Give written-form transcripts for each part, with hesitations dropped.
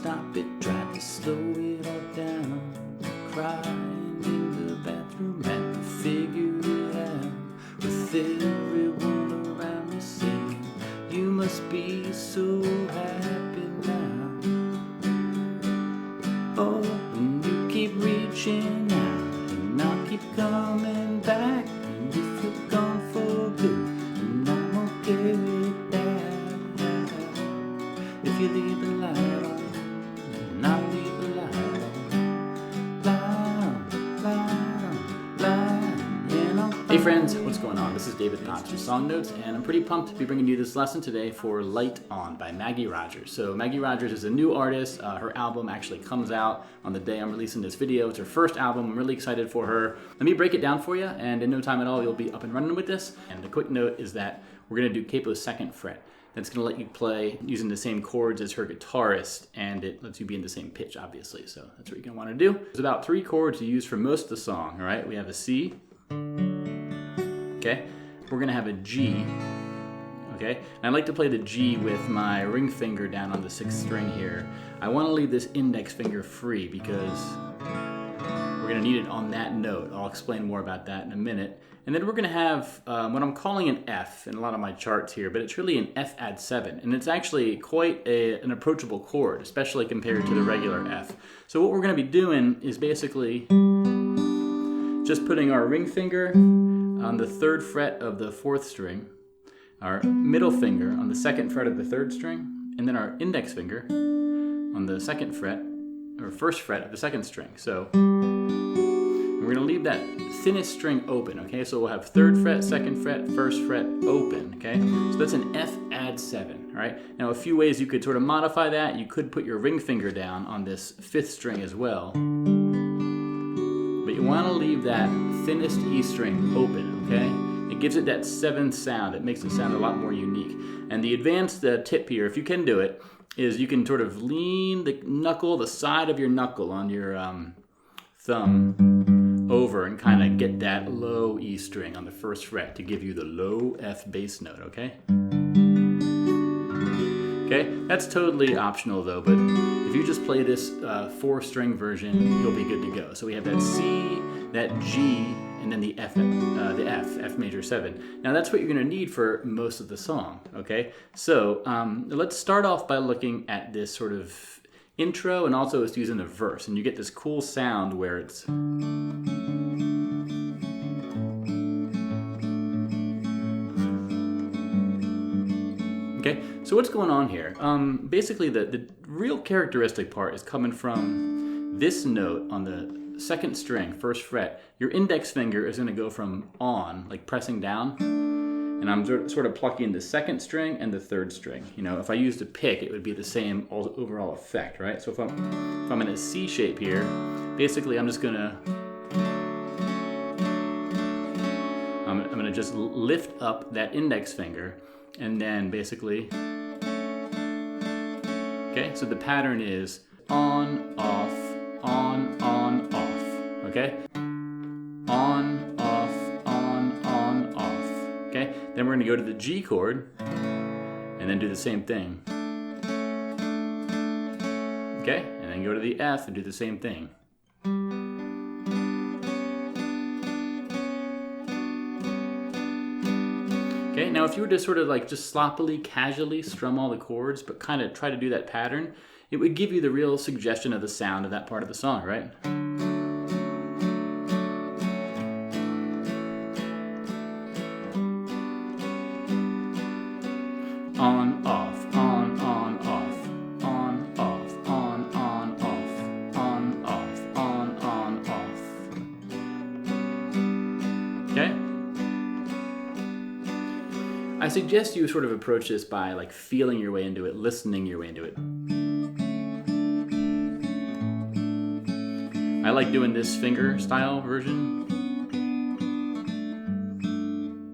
stop it, tried to slow it all down. Crying in the bathroom, had to figure it out. With everyone around me saying, you must be so happy now. Oh, and you keep reaching out, and I'll keep coming back. And if you're gone for good, and I'm okay with that. If you leave the light on, and I'll leave the light on. Light on, and I'll Hey friends, what's going on? This is David Potts from Song Notes, and I'm pretty pumped to be bringing you this lesson today for Light On by Maggie Rogers. So Maggie Rogers is a new artist. Her album actually comes out on the day I'm releasing this video. It's her first album. I'm really excited for her. Let me break it down for you, and in no time at all, you'll be up and running with this. And the quick note is that we're going to do capo's second fret. That's going to let you play using the same chords as her guitarist, and it lets you be in the same pitch, obviously. So that's what you're going to want to do. There's about 3 chords to use for most of the song, all right? We have a C. Okay, we're gonna have a G, okay? And I like to play the G with my ring finger down on the 6th string here. I wanna leave this index finger free because we're gonna need it on that note. I'll explain more about that in a minute. And then we're gonna have what I'm calling an F in a lot of my charts here, but it's really an F add 7. And it's actually quite an approachable chord, especially compared to the regular F. So what we're gonna be doing is basically just putting our ring finger on the 3rd fret of the 4th string, our middle finger on the 2nd fret of the 3rd string, and then our index finger on the 2nd fret, or 1st fret of the 2nd string. So we're gonna leave that thinnest string open, okay? So we'll have 3rd fret, 2nd fret, 1st fret open, okay? So that's an F add 7, all right? Now a few ways you could sort of modify that. You could put your ring finger down on this 5th string as well. But you want to leave that thinnest E string open, okay? It gives it that 7th sound. It makes it sound a lot more unique. And the advanced tip here, if you can do it, is you can sort of lean the knuckle, the side of your knuckle on your thumb over and kind of get that low E string on the 1st fret to give you the low F bass note, okay? Okay, that's totally optional though, but if you just play this 4-string version, you'll be good to go. So we have that C, that G, and then the F major 7. Now that's what you're gonna need for most of the song, okay? So let's start off by looking at this sort of intro, and also it's using a verse, and you get this cool sound where it's... Okay, so what's going on here? Basically, the real characteristic part is coming from this note on the 2nd string, 1st fret. Your index finger is going to go from on, like pressing down, and I'm sort of plucking the 2nd string and the 3rd string. You know, if I used a pick, it would be the same overall effect, right? So if I'm in a C shape here, basically I'm just gonna just lift up that index finger. And then basically, okay, so the pattern is on, off, okay? On, off, okay? Then we're gonna go to the G chord and then do the same thing. Okay, and then go to the F and do the same thing. Okay, now if you were to sort of like just sloppily, casually strum all the chords, but kind of try to do that pattern, it would give you the real suggestion of the sound of that part of the song, right? On, off, on, off, on, off, on, off, on, off, on, off. Okay? I suggest you sort of approach this by like feeling your way into it, listening your way into it. I like doing this finger style version.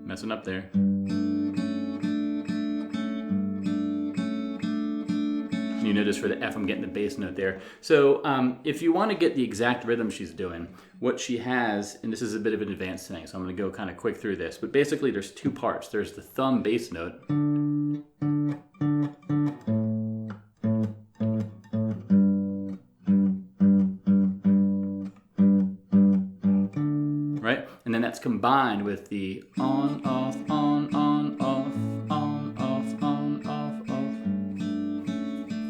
Messing up there. You notice for the F, I'm getting the bass note there. So if you want to get the exact rhythm she's doing, what she has, and this is a bit of an advanced thing, so I'm going to go kind of quick through this, but basically there's 2 parts. There's the thumb bass note, that's combined with the on, off, on, off, on, off, on, off, off.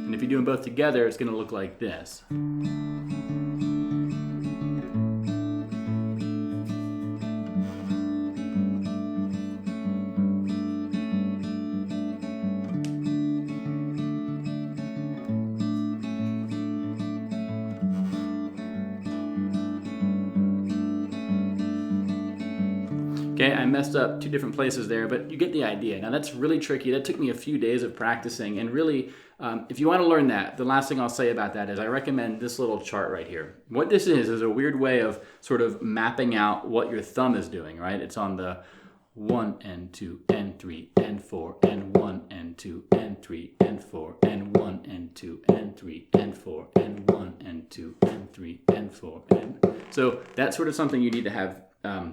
And if you do them both together, it's going to look like this. Okay, I messed up 2 different places there, but you get the idea. Now that's really tricky. That took me a few days of practicing, and really, if you want to learn that, the last thing I'll say about that is I recommend this little chart right here. What this is a weird way of sort of mapping out what your thumb is doing, right? It's on the 1 and 2 and 3 and 4 and 1 and 2 and 3 and 4 and 1 and 2 and 3 and 4 and 1 and 2 and 3 and 4 and so that's sort of something you need to have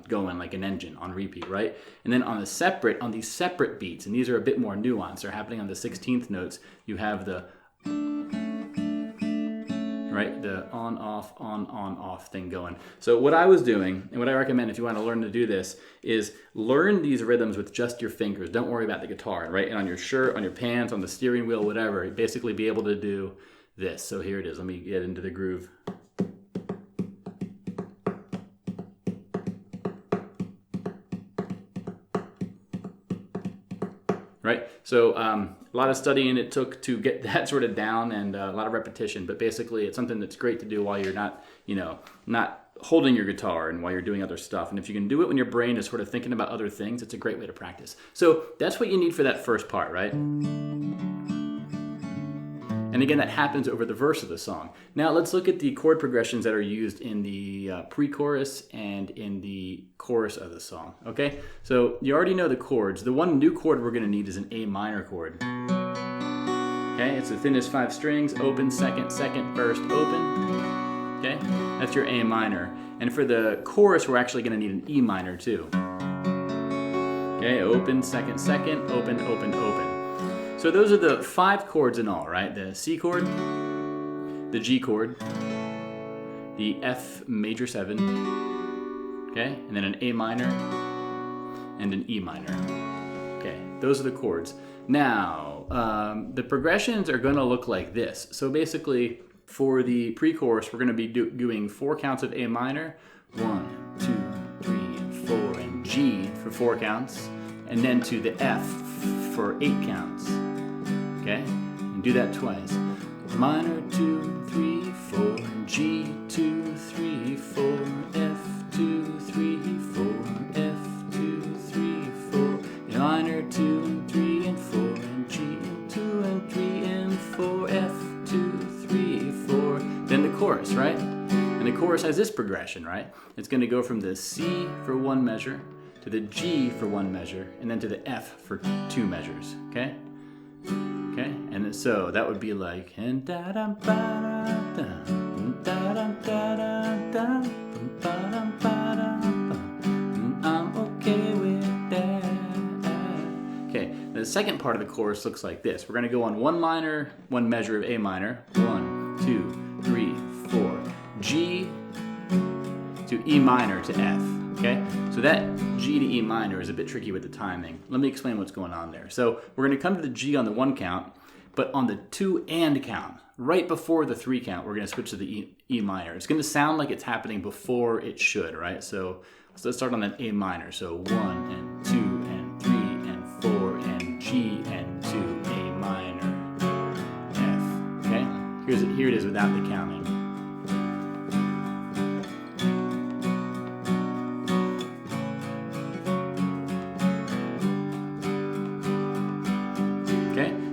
going like an engine on repeat, right? And then on these separate beats, and these are a bit more nuanced, they're happening on the 16th notes, you have the right, the on off thing going. So what I was doing, and what I recommend if you want to learn to do this, is learn these rhythms with just your fingers. Don't worry about the guitar, right? And on your shirt, on your pants, on the steering wheel, whatever, basically be able to do this. So here it is. Let me get into the groove. Right? So a lot of studying it took to get that sort of down, and a lot of repetition, but basically it's something that's great to do while you're not, not holding your guitar and while you're doing other stuff. And if you can do it when your brain is sort of thinking about other things, it's a great way to practice. So that's what you need for that first part, right? And again, that happens over the verse of the song. Now let's look at the chord progressions that are used in the pre-chorus and in the chorus of the song, okay? So you already know the chords. The one new chord we're gonna need is an A minor chord. Okay, it's the thinnest 5 strings, open, second, first, open. Okay, that's your A minor. And for the chorus, we're actually gonna need an E minor too. Okay, open, second, open, open, open. So those are the 5 chords in all, right? The C chord, the G chord, the F major 7, okay? And then an A minor and an E minor. Okay, those are the chords. Now, the progressions are gonna look like this. So basically, for the pre-chorus, we're gonna be doing 4 counts of A minor, 1, 2, 3, and 4, and G for 4 counts, and then to the F for 8 counts. Okay, and do that twice. Minor 2, 3, 4, G 2, 3, 4, F 2, 3, 4, F 2, 3, 4, minor 2 and 3 and 4, and G and 2 and 3 and 4, F 2, 3, 4. Then the chorus, right? And the chorus has this progression, right? It's going to go from the C for 1 measure to the G for 1 measure, and then to the F for 2 measures. Okay. Okay, and so that would be like, and da da ba da da da da da I'm okay with that. Okay, the second part of the chorus looks like this. We're going to go on 1 minor, 1 measure of A minor, 1, 2, 3, 4, G to E minor to F. Okay, so that G to E minor is a bit tricky with the timing. Let me explain what's going on there. So we're going to come to the G on the 1 count, but on the 2 and count, right before the 3 count, we're going to switch to the E minor. It's going to sound like it's happening before it should, right? So let's start on that A minor. So 1 and 2 and 3 and 4 and G and 2, A minor, F. Okay, here it is without the counting.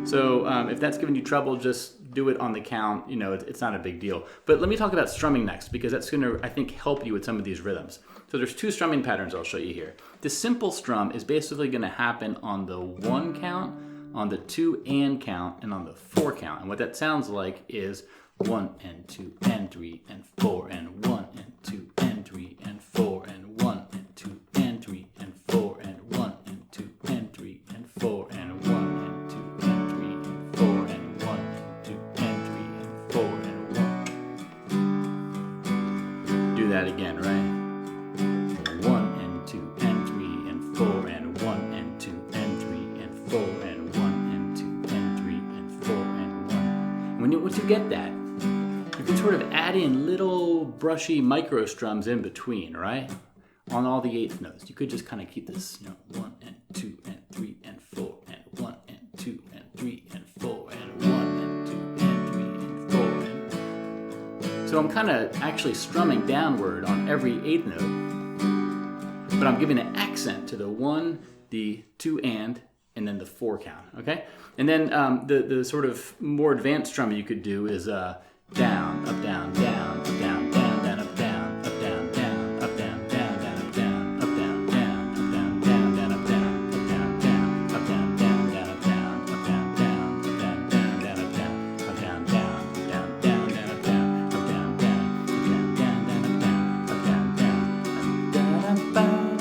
So if that's giving you trouble, just do it on the count. It's not a big deal. But let me talk about strumming next, because that's going to, I think, help you with some of these rhythms. So there's 2 strumming patterns I'll show you here. The simple strum is basically going to happen on the 1 count, on the 2 and count, and on the 4 count. And what that sounds like is 1 and 2 and 3 and 4 and 1 and 2 and 3 and 4 and 1 and 2 and 3 and 4 and 1 and 2 and 3 and 4 and 1 and 2 and 3 and 4 and 1 and 2 and 3 and 4 and 1. Do that again, right? 1 and 2 once you get that, you can sort of add in little brushy micro strums in between, right? On all the eighth notes. You could just kind of keep this, 1 and 2 and 3 and 4 and 1 and 2 and 3 and 4 and 1 and 2 and 3 and 4. So I'm kind of actually strumming downward on every eighth note, but I'm giving an accent to the 1, the 2 and then the 4 count, okay? And then the sort of more advanced strumming you could do is down, up, down, down, up, down, down, down, up, down, up, down, down, up, down, down, down, up, down, up, down, down, up, down, down, down, up, down, up, down, down, up, down, down, down, up, down, up, down, down, up, down, down, down, up, down, up, down, down, down, down, up, down, up, down, down, down, up, down, down, up, down, down.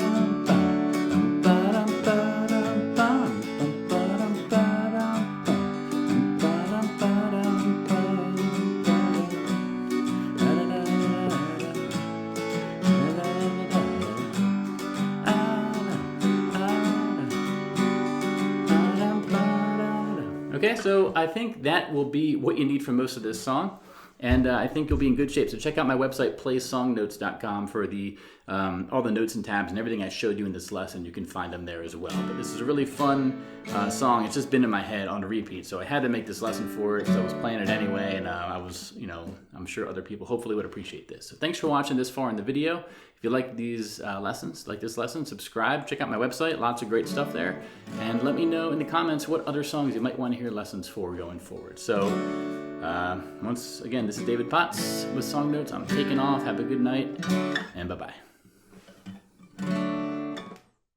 Okay, so I think that will be what you need for most of this song, and I think you'll be in good shape. So check out my website, playsongnotes.com, for the all the notes and tabs and everything I showed you in this lesson. You can find them there as well. But this is a really fun song. It's just been in my head on repeat, so I had to make this lesson for it because I was playing it anyway, and I was, I'm sure other people hopefully would appreciate this. So thanks for watching this far in the video. If you like these lessons, like this lesson, subscribe, check out my website, lots of great stuff there, and let me know in the comments what other songs you might want to hear lessons for going forward. So once again, this is David Potts with Song Notes. I'm taking off. Have a good night, and bye-bye.